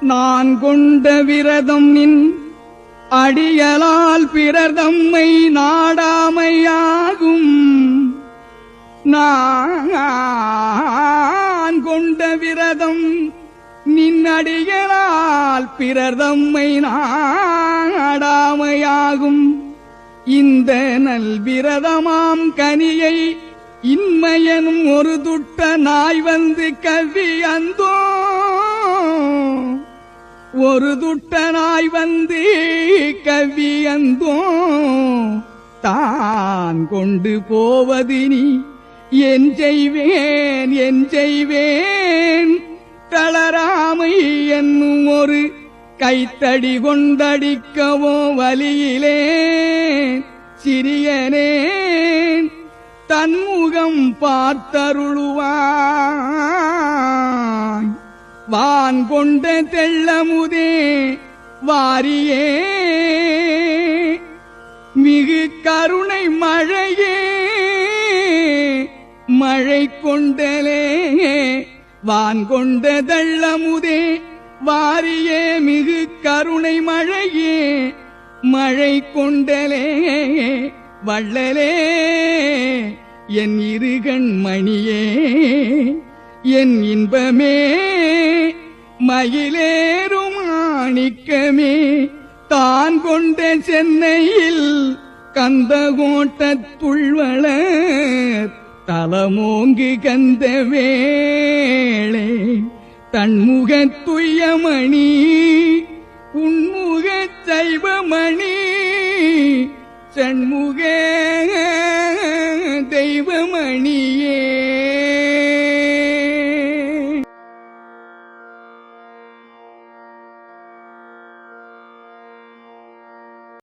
நான் கொண்ட விரதம் நின் அடியலால் பிறர் தம்மை நாடாமையாகும். நான் கொண்ட விரதம் நின்னடிகளால் பிறர் தம்மை நாடாமையாகும். இந்த நல்விரதமாம் கனியை இன்மையனும் ஒரு துட்ட நாய் வந்து கவ்வி அந்தோ, ஒரு துட்ட நாய் வந்து கவ்வி அந்தோ, தான் கொண்டு போவதினி என் செய்வேன் என் செய்வேன். தளராமை என்னும் ஒரு கைத்தடி கொண்டடிக்கவோ வலியிலே சிறியனேன் தன்முகம் பார்த்தருளுவாய். வான் கொண்ட தெள்ளமுதே வாரியே மிகு கருணை மழையே மழை கொண்டலே. வான் கொண்ட தெள்ளமுதே வாரியே மிகு கருணை மழையே மழை கொண்டலே. வள்ளலே என் இருகண் மணியே என் இன்பமே மயிலேறும் மாணிக்கமே. தான் கொண்ட சென்னையில் கந்தகோட்டத்துள்வளர் தலமோங்கு கந்த வேளே. தன்முகத் துய்யமணி உன்முகச் சைவமணி சண்முக தெய்வமணியே.